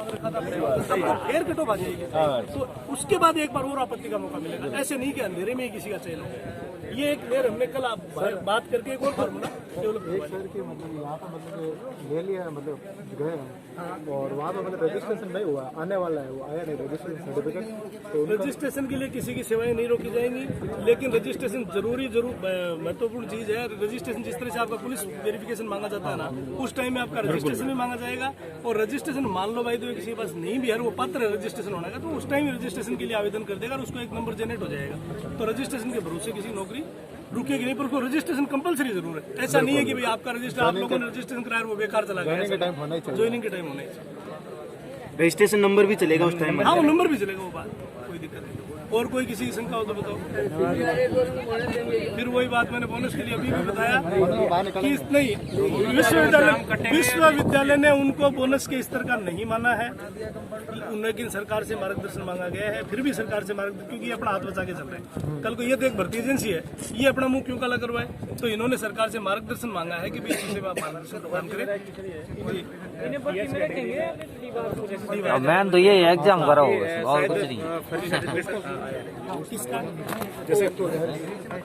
रखा था फिर कटो आ जाएगी, तो उसके बाद एक बार और आपत्ति का मौका मिलेगा। ऐसे नहीं कि अंधेरे में ही किसी का चयन हो। ये एक लेयर हमने कल आप बात करके एक और फार्मूला डेवलप एक शहर के मतलब यहाँ पर मतलब ले लिया, मतलब गए हम और वहाँ पर मतलब रजिस्ट्रेशन नहीं हुआ, आने वाला है, वो आया नहीं रजिस्ट्रेशन सर्टिफिकेट। तो रजिस्ट्रेशन के लिए किसी की सेवाएं नहीं रोकी जाएंगी, लेकिन रजिस्ट्रेशन जरूर महत्वपूर्ण चीज है। रजिस्ट्रेशन जिस तरह से आपका पुलिस वेरिफिकेशन मांगा जाता है ना, उस टाइम में आपका रजिस्ट्रेशन भी मांगा जाएगा। और रजिस्ट्रेशन मान लो भाई तो किसी के पास नहीं भी है, वो पात्र है रजिस्ट्रेशन होने का, तो उस टाइम रजिस्ट्रेशन के लिए आवेदन कर देगा और उसको एक नंबर जनरेट हो जाएगा। तो रजिस्ट्रेशन के भरोसे किसी नौकरी रुकेगी नहीं, पर उसको रजिस्ट्रेशन कंपलसरी जरूर है। ऐसा नहीं है कि भाई आपका रजिस्टर आप लोगों ने रजिस्ट्रेशन कराया वो बेकार चला गया। ज्वाइनिंग के टाइम होना ही चाहिए। ज्वाइनिंग के टाइम होना ही चाहिए। रजिस्ट्रेशन नंबर भी चलेगा उस टाइम में? हाँ, वो नंबर भी चलेगा, वो बात कोई दिक्कत नहीं। और कोई किसी की शंका हो तो बताओ। फिर वही बात मैंने बोनस के लिए अभी भी बताया कि नहीं, विश्वविद्यालय ने उनको बोनस के स्तर का नहीं माना है, लेकिन सरकार से मार्गदर्शन मांगा गया है। फिर भी सरकार से मार्गदर्शन, क्योंकि ये अपना हाथ बचा के चल रहे हैं। कल को ये तो एक भर्ती एजेंसी है, ये अपना मुंह क्यों काला करवाए? तो इन्होंने सरकार से मार्गदर्शन मांगा है कि भाई इसी से आप मार्गदर्शन प्रदान करें। मैम तो ये एग्जाम करा होगा और कुछ नहीं। किसका? जैसे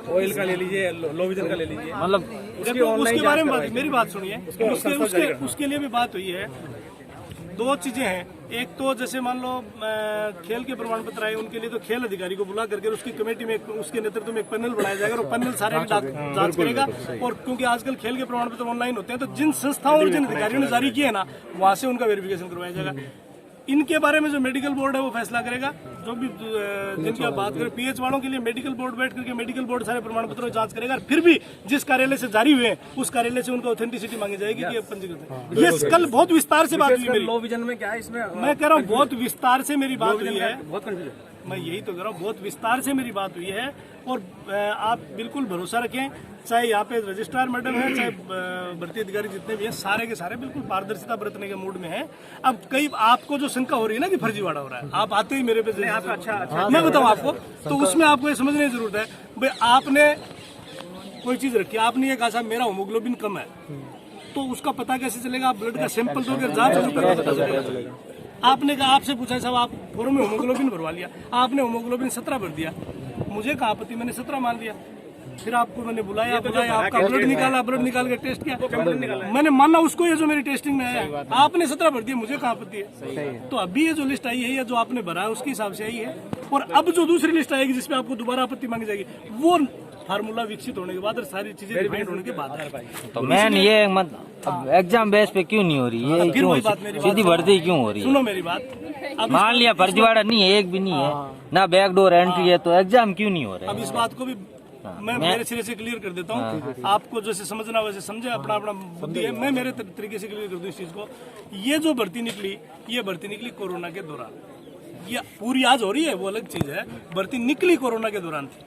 ऑयल का ले लीजिए, लोविजन का ले लीजिए, मतलब उसके बारे में बात, मेरी बात सुनिए। उसके लिए भी बात हुई है। दो चीजें हैं, एक तो जैसे मान लो खेल के प्रमाण पत्र आए, उनके लिए तो खेल अधिकारी को बुला करके उसकी कमेटी में उसके नेतृत्व में एक पैनल बनाया जाएगा और पैनल सारे जांच करेगा। और क्योंकि आजकल खेल के प्रमाण पत्र ऑनलाइन होते हैं, तो जिन संस्थाओं और जिन अधिकारियों ने जारी किए ना, वहां से उनका वेरिफिकेशन करवाया जाएगा। इनके बारे में जो मेडिकल बोर्ड है वो फैसला करेगा। जो भी जिनकी आप बात करें, पीएच वालों के लिए मेडिकल बोर्ड बैठ करके मेडिकल बोर्ड सारे प्रमाण पत्रों की जांच करेगा। फिर भी जिस कार्यालय से जारी हुए हैं उस कार्यालय से उनका ऑथेंटिसिटी मांगी जाएगी कि पंजीकृत है। ये कल बहुत विस्तार से बात हुई मेरी। लो विजन में क्या है इसमें? मैं कह रहा हूँ बहुत विस्तार से मेरी बात हुई है, बहुत कंफ्यूजन। मैं यही तो कह रहा हूँ, बहुत विस्तार से मेरी बात हुई है। और आप बिल्कुल भरोसा रखें, चाहे यहाँ पे रजिस्ट्रार मैडम है, चाहे भर्ती अधिकारी जितने भी हैं, सारे के सारे बिल्कुल पारदर्शिता बरतने के मूड में हैं। अब कई आपको जो शंका हो रही है ना कि फर्जीवाड़ा हो रहा है, आप आते ही मेरे पे अच्छा मैं बताऊँ आपको, तो उसमें आपको ये समझने की जरूरत है भाई, आपने कोई चीज रखी, आपने ये कहा साहब मेरा होमोग्लोबिन कम है, तो उसका पता कैसे चलेगा? आप ब्लड का सैंपल दोगे, जांच पता चलेगा। आपने कहा, आपसे पूछा साहब आप फॉर्म में होमोग्लोबिन भरवा लिया, आपने होमोग्लोबिन 17 भर दिया, मुझे कहा आपत्ति, मैंने 17 मान लिया। फिर आपको मैंने बुलाया, आपका ब्लड निकाला, ब्लड निकाल के टेस्ट किया, मैंने माना उसको, ये जो मेरी टेस्टिंग में आया, आपने 17 भर दिया, मुझे कहाँ आपत्ति है? तो अभी ये जो लिस्ट आई है, या जो आपने भरा है उसके हिसाब से आई है। और अब जो दूसरी लिस्ट आएगी जिसमें आपको दोबारा आपत्ति मांगी जाएगी, वो फार्मूला विकसित होने के बाद और सारी चीजें डिफाइंड होने के बाद है। तो मैन ये एग्जाम बेस पे क्यों नहीं हो रही है? क्यों सीधी भर्ती क्यों हो रही है? सुनो मेरी बात, मान लिया फर्जीवाड़ा नहीं है, एक भी नहीं है ना, बैकडोर एंट्री है, तो एग्जाम क्यों नहीं हो रहा है? अब इस बात को भी मैं मेरे सिरे से क्लियर कर देता हूँ। आपको जैसे समझना वैसे समझे, अपना अपना बुद्धि है। मैं मेरे तरीके से क्लियर कर दूं इस चीज को। ये जो भर्ती निकली, ये भर्ती निकली कोरोना के दौरान। ये पूरी आज हो रही है वो अलग चीज है, भर्ती निकली कोरोना के दौरान थी।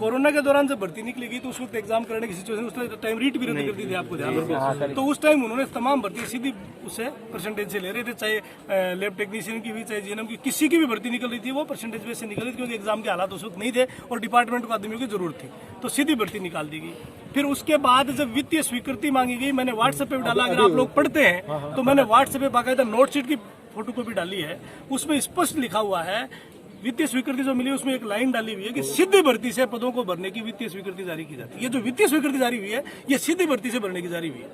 कोरोना के दौरान जब भर्ती निकलेगी तो उस वक्त एग्जाम करने की सिचुएशन, उस टाइम रीट भी रद्द कर दी थी, आपको ध्यान रखना। तो उस टाइम उन्होंने तमाम भर्ती सीधी उससे परसेंटेज से ले रहे थे, चाहे लैब टेक्नीशियन की भी, चाहे जीएनएम की, किसी की भी भर्ती निकल रही थी वो परसेंटेज बेस से निकल रही थी, क्योंकि एग्जाम के हालात उस वक्त नहीं थे और डिपार्टमेंट को आदमियों की जरूरत थी, तो सीधी भर्ती निकाल दी गई। फिर उसके बाद जब वित्तीय स्वीकृति मांगी गई, मैंने व्हाट्सएप पे भी डाला, अगर आप लोग पढ़ते हैं तो मैंने व्हाट्सएप पे बाकायदा नोटशीट की फोटोकॉपी डाली है, उसमें स्पष्ट लिखा हुआ है वित्तीय स्वीकृति जो मिली, उसमें एक लाइन डाली हुई है कि सीधी भर्ती से पदों को भरने की वित्तीय स्वीकृति जारी की जाती है। ये जो वित्तीय स्वीकृति जारी हुई है, ये सीधी भर्ती से भरने की जारी हुई है।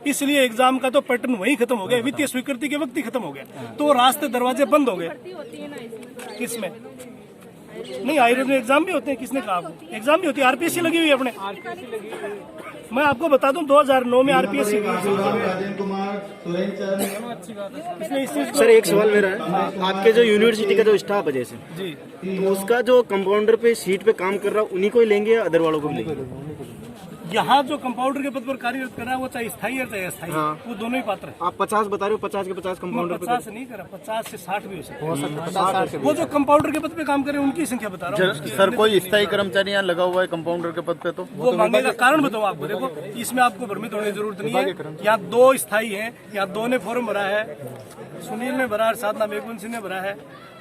इसलिए एग्जाम का तो पैटर्न वही खत्म हो गया, वित्तीय स्वीकृति के वक्त ही खत्म हो गया, तो रास्ते दरवाजे बंद हो गए। किसमें नहीं, आयुर्वेद में एग्जाम भी होते हैं, किसने कहा आपको? एग्जाम भी होती है, आरपीएससी लगी हुई है अपने। मैं आपको बता दूं 2009 में आरपीएससी। सर एक सवाल मेरा है, आपके जो यूनिवर्सिटी का जो स्टाफ है जैसे जी, तो उसका जो कंपाउंडर पे सीट पे काम कर रहा है उन्हीं को ही लेंगे या अदर वालों को भी लेंगे? यहाँ जो कंपाउंडर के पद पर कार्यरत कर रहा है वो चाहे स्थायी है चाहे अस्थायी, वो दोनों ही पात्र है। आप 50 बता रहे हो, 50 के 50 कंपाउंडर पे? 50 नहीं करा, 50 से 60 भी हो सकता है। वो जो कंपाउंडर के पद पे काम करे उनकी संख्या बता रहा हूँ। सर कोई स्थायी कर्मचारी यहाँ लगा हुआ है कंपाउंडर के पद पे, तो वो मांगेगा। कारण बताऊँ आपको, देखो इसमें आपको भ्रमित होने की जरूरत नहीं है। यहाँ 2 स्थायी हैं, यहाँ 2 ने फॉर्म भरा है, सुनील ने भरा और साथ नाम एकवन सिंह ने भरा है,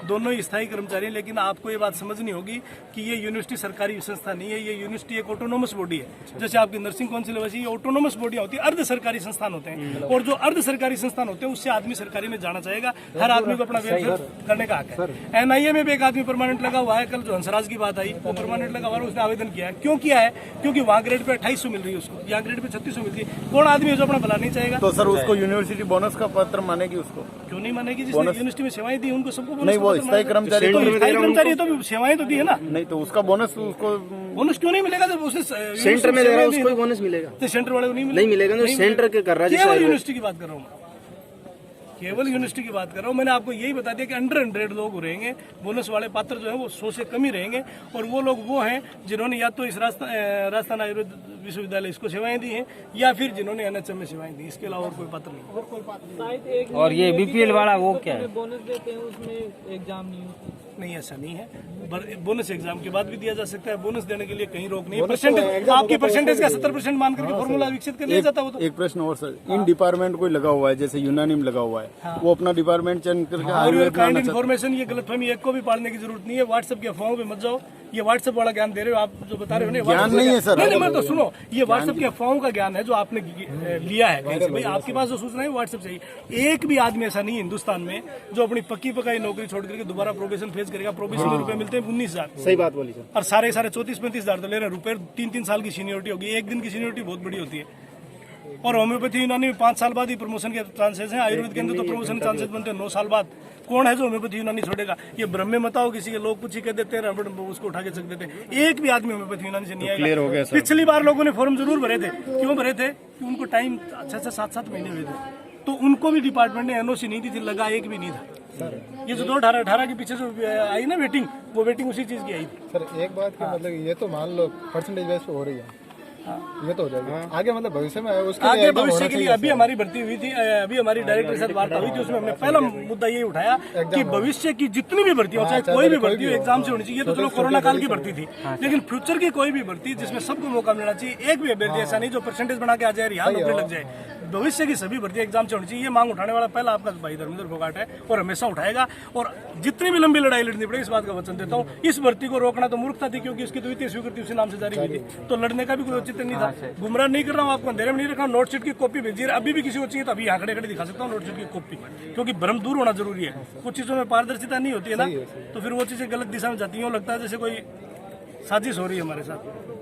दोनों ही स्थायी कर्मचारी हैं। लेकिन आपको ये बात समझनी होगी कि ये यूनिवर्सिटी सरकारी संस्था नहीं है, ये यूनिवर्सिटी एक ऑटोनोमस बॉडी है। जैसे आपकी नर्सिंग काउंसिल है वैसे ये ऑटोनोमस बॉडियां होती है, अर्ध सरकारी संस्थान होते हैं। और जो अर्ध सरकारी संस्थान होते हैं उससे आदमी सरकारी में जाना चाहेगा, हर आदमी को अपना वेलफेयर करने का हक है। एनआईए में भी एक आदमी परमानेंट लगा हुआ है, कल जो हंसराज की बात आई वो परमानेंट लगा हुआ है, उसने आवेदन किया है। क्यों किया है? क्योंकि वहाँ ग्रेड पे 2800 मिल रही है उसको, यहाँ ग्रेड पे 3600 मिल रही है। कौन आदमी है जो अपना भला नहीं चाहेगा? तो सर उसको यूनिवर्सिटी बोनस का पत्र मानेगी उसको? क्यों नहीं मानेगी? जिसने यूनिवर्सिटी में सेवाएं दी उनको सबको नहीं, वो स्थायी कर्मचारी कर्मचारी तो सेवाएं तो दी है ना। नहीं, तो उसका बोनस उसको बोनस क्यों नहीं मिलेगा जब उसने सेंटर में दे रहा है उसको बोनस मिलेगा? तो सेंटर वाले को नहीं नहीं मिलेगा ना, सेंटर के कर रहा है। केवल यूनिवर्सिटी की बात कर रहा हूँ, केवल यूनिवर्सिटी की बात कर रहा हूँ। मैंने आपको यही बता दिया कि अंडर 100 लोग रहेंगे, बोनस वाले पात्र जो है वो 100 से कम ही रहेंगे। और वो लोग वो हैं जिन्होंने या तो इस राजस्थान आयुर्वेद विश्वविद्यालय इसको सेवाएं दी हैं या फिर जिन्होंने एनएचएम में सेवाएं दी, इसके अलावा और कोई पात्र नहीं। और ये बीपीएल वाला वो क्या है? बोनस देते हैं उसमें एग्जाम नहीं होती। नहीं, ऐसा नहीं है। बोनस एग्जाम के बाद भी दिया जा सकता है। बोनस देने के लिए कहीं रोक नहीं है। परसेंटेज आपकी परसेंटेज का 70% मान करके फॉर्मूला विकसित कर दिया जाता है। वो तो एक प्रश्न और सर, इन डिपार्टमेंट कोई लगा हुआ है जैसे यूनानी में लगा हुआ है, वो अपना डिपार्टमेंट चेंज करके आयुर्वेद में आना चाहता है। इन्फॉर्मेशन ये गलतफहमी एक को भी पालने की जरूरत नहीं है। व्हाट्सएप के अफवाहों पे मत जाओ। ये व्हाट्सएप वाला ज्ञान दे रहे हो आप, जो बता रहे हो ना, ज्ञान नहीं है सर। नहीं, मैं तो सुनो, ये व्हाट्सएप के अफवाहों का ज्ञान है जो आपने लिया है कहीं से। भाई आपके पास जो सूचना है व्हाट्सएप चाहिए। एक भी आदमी ऐसा नहीं है हिंदुस्तान में जो अपनी पक्की पकाई नौकरी छोड़ करके दोबारा प्रोबेशन फेस करेगा। प्रोबेशन में रुपए मिलते हैं 19,000। सही बात बोली सर। और सारे 34-35 हजार तो ले रहे हैं रुपए। 3-3 साल की सीनियोरिटी होगी, एक दिन की सीनियोरिटी बहुत बड़ी होती है। और होम्योपैथी यूनानी में 5 साल बाद ही प्रमोशन के चांसेस हैं। आयुर्वेद के अंदर तो प्रमोशन चांसेस बनते हैं 9 साल बाद। कौन है जो होम्योपैथी यूनानी छोड़ेगा? ये ब्रह्म में मताओ किसी के लोग कुछ ही कह देते हैं, उसको उठा के चक देते हैं। एक भी आदमी होम्योपैथी यूनानी से नहीं आएगा। पिछली बार लोगों ने फॉर्म जरूर भरे थे। क्यों भरे थे? कि उनको टाइम 6-7 महीने हुए थे, तो उनको भी डिपार्टमेंट ने एनओसी नहीं दी थी, लगा एक भी नहीं था। ये जो 2018 के पीछे जो आई ना वेटिंग, वो वेटिंग उसी चीज की आई थी। सर एक बात की मतलब ये तो मान लो परसेंटेज बेस पे हो रही है, ये तो हो जाएगा। आगे मतलब भविष्य में उसके लिए आगे भविष्य के लिए अभी हमारी भर्ती हुई थी, अभी हमारी डायरेक्टर के साथ वार्ता हुई थी, उसमें हमने पहला मुद्दा यही उठाया कि भविष्य की जितनी भी भर्ती हो, चाहे कोई भी भर्ती हो, एग्जाम से होनी चाहिए। तो चलो कोरोना काल की भर्ती थी, लेकिन फ्यूचर की कोई भी भर्ती जिसमें सबको मौका मिलना चाहिए। एक भी अभ्यर्थी ऐसा नहीं जो परसेंटेज बना के आ जाए, यहाँ नौकरी लग जाए। भविष्य की सभी भर्ती एग्जाम से होनी चाहिए। ये मांग उठाने वाला पहला आपका भाई धर्मेंद्र फोगाट है और हमेशा उठाएगा। और जितनी भी लंबी लड़ाई लड़नी पड़े, इस बात का वचन देता हूँ। इस भर्ती को रोकना तो मूर्खता थी, क्योंकि इसकी द्वितीय स्वीकृति उसी नाम से जारी हुई थी, तो लड़ने का भी कोई औचित्य नहीं था। गुमराह नहीं कर रहा हूँ, आपको अंधेरे में नहीं रखा। नोटशीट की कॉपी भेजिए, अभी भी किसी को चाहिए तो अभी यहाँ खड़े खड़े दिखा सकता हूँ नोटशीट की कॉपी, क्योंकि भ्रम दूर होना जरूरी है। कुछ चीजों में पारदर्शिता नहीं होती है ना, तो फिर वो चीजें गलत दिशा में जाती हैं। लगता है जैसे कोई साजिश हो रही है हमारे साथ।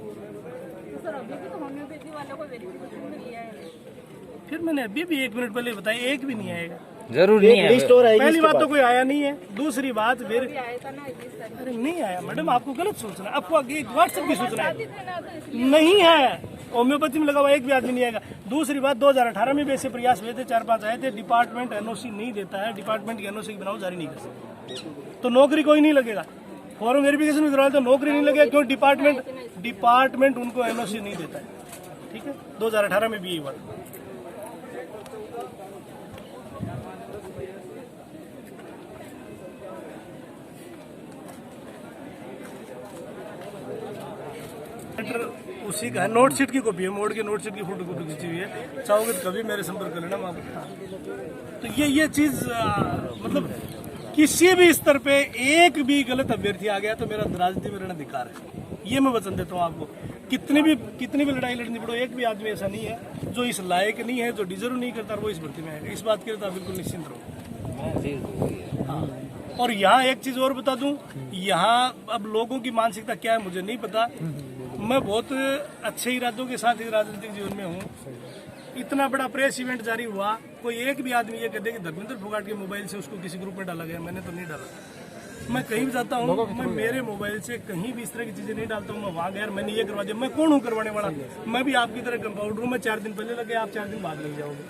फिर मैंने अभी भी 1 मिनट पहले बताया, एक भी नहीं आएगा। जरूर नहीं है। पहली बात तो कोई आया नहीं है। दूसरी बात फिर अरे नहीं आया मैडम, आपको गलत सूचना, आपको व्हाट्सएप की सूचना है नहीं है। होम्योपैथी में लगा हुआ एक भी आदमी नहीं आएगा। दूसरी बात 2018 में भी ऐसे प्रयास हुए थे, 4-5 आए थे। डिपार्टमेंट एनओसी नहीं देता है, डिपार्टमेंट की एनओसी के बिना जारी नहीं कर सकते, तो नौकरी कोई नहीं लगेगा। फॉर्म वेरिफिकेशन भी करवाए तो नौकरी नहीं लगेगा, क्यों? डिपार्टमेंट उनको एनओसी नहीं देता है। ठीक है, 2018 में भी यही हुआ। उसी का है, नोटशीट की कॉपी है, मोड़ के नोटशीट की फोटो कॉपी खींची हुई है। चाहोगे तो कभी मेरे संपर्क कर लेना। तो ये चीज मतलब किसी भी स्तर पे एक भी गलत अभ्यर्थी आ गया तो मेरा राजनीति में रहना धिक्कार है। ये मैं वचन देता हूँ आपको। कितनी भी लड़ाई लड़नी पड़ो, एक भी आदमी ऐसा नहीं है जो इस लायक नहीं है, जो डिजर्व नहीं करता, वो इस भर्ती में आएगा। इस बात के लिए तो आप बिल्कुल निश्चिंत रहो। हाँ। और यहाँ एक चीज और बता दूं, यहाँ अब लोगों की मानसिकता क्या है मुझे नहीं पता। मैं बहुत अच्छे इरादों के साथ ही राजनीतिक जीवन में हूँ। इतना बड़ा प्रेस इवेंट जारी हुआ, कोई एक भी आदमी ये कहते कि धर्मेंद्र फोगाट के मोबाइल से उसको किसी ग्रुप में डाला गया, मैंने तो नहीं डाला। मैं कहीं भी जाता हूँ, मैं मेरे मोबाइल से कहीं भी इस तरह की चीजें नहीं डालता हूँ। मैं वहाँ गया, मैंने ये करवा दिया, मैं कौन हूँ करवाने वाला? मैं भी आपकी तरह कंपाउंडर हूँ। मैं 4 दिन पहले लगे, आप 4 दिन बाद लग जाओगे।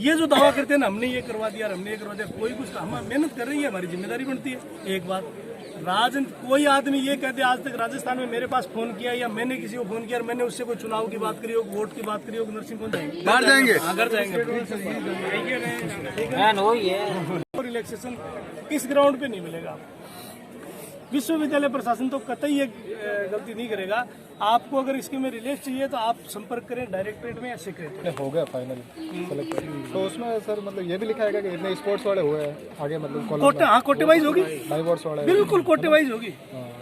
ये जो दावा करते हैं ना, हमने ये करवा दिया, हमने ये करवा दिया, कोई कुछ हम मेहनत कर रही है, हमारी जिम्मेदारी बनती है। एक बात कोई आदमी ये कहते आज तक राजस्थान में मेरे पास फोन किया या मैंने किसी को फोन किया और मैंने उससे कोई चुनाव की बात करी हो, वोट की बात करी हो, नर्सिंग कौन जाएंगे? बाहर जाएंगे, घर जाएंगे। रिलैक्सेशन इस ग्राउंड पे नहीं मिलेगा। विश्वविद्यालय प्रशासन तो कतई एक गलती नहीं करेगा। आपको अगर इसके में रिलीज चाहिए तो आप संपर्क करें डायरेक्टरेट में या सेक्रेटरी। हो गया फाइनल सेलेक्ट। तो उसमें सर मतलब ये भी लिखा है कि इतने स्पोर्ट्स वाले हुए हैं आगे, मतलब कोटे, हाँ कोटे वाइज होगी, डाइवोर्स वाले बिल्कुल कोटे वाइज होगी।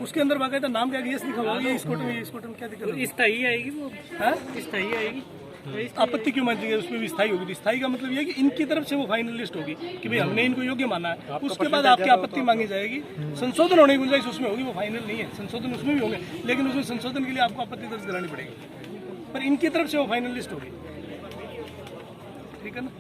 उसके अंदर बाकायदा नाम क्या यस लिखा होगा, ये इस कोटे में, ये इस कोटे में, क्या दिक्कत है? स्थायी आएगी वो, हाँ? स्थायी आएगी। आपत्ति क्यों मानी जाएगी? उसमें भी स्थायी होगी। स्थायी का मतलब ये है कि इनकी तरफ से वो फाइनल लिस्ट होगी कि भाई हमने इनको योग्य माना है। उसके बाद आपकी आपत्ति मांगी जाएगी, संशोधन होने की गुंजाइश उसमें होगी, वो फाइनल नहीं है। संशोधन उसमें भी होंगे, लेकिन उसमें संशोधन के लिए आपको आपत्ति दर्ज करानी पड़ेगी, पर इनकी तरफ से वो फाइनल लिस्ट होगी। ठीक है ना?